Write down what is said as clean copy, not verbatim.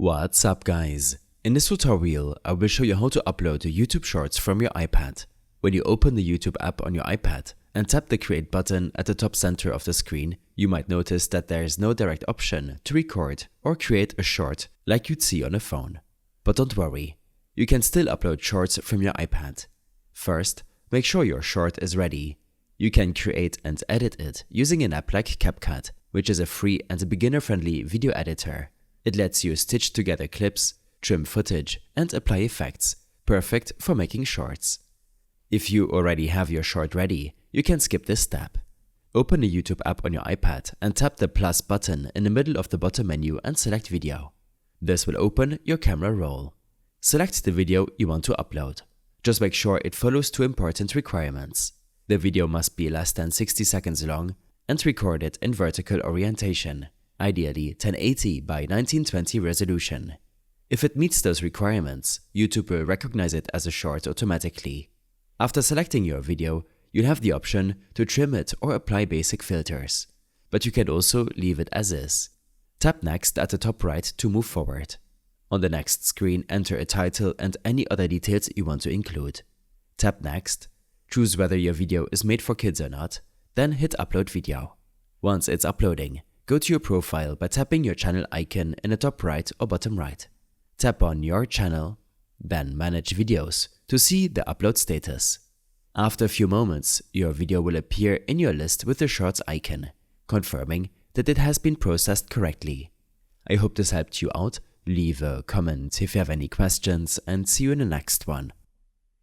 What's up guys? In this tutorial, I will show you how to upload the YouTube Shorts from your iPad. When you open the YouTube app on your iPad and tap the Create button at the top center of the screen, you might notice that there is no direct option to record or create a short like you'd see on a phone. But don't worry, you can still upload shorts from your iPad. First, make sure your short is ready. You can create and edit it using an app like CapCut, which is a free and beginner-friendly video editor. It lets you stitch together clips, trim footage, and apply effects, perfect for making shorts. If you already have your short ready, you can skip this step. Open the YouTube app on your iPad and tap the plus button in the middle of the bottom menu and select Video. This will open your camera roll. Select the video you want to upload. Just make sure it follows two important requirements. The video must be less than 60 seconds long and recorded in vertical orientation, ideally 1080 by 1920 resolution. If it meets those requirements, YouTube will recognize it as a short automatically. After selecting your video, you'll have the option to trim it or apply basic filters, but you can also leave it as is. Tap Next at the top right to move forward. On the next screen, enter a title and any other details you want to include. Tap Next, choose whether your video is made for kids or not, then hit Upload Video. Once it's uploading, go to your profile by tapping your channel icon in the top right or bottom right. Tap on Your Channel, then Manage Videos to see the upload status. After a few moments, your video will appear in your list with the Shorts icon, confirming that it has been processed correctly. I hope this helped you out. Leave a comment if you have any questions and see you in the next one.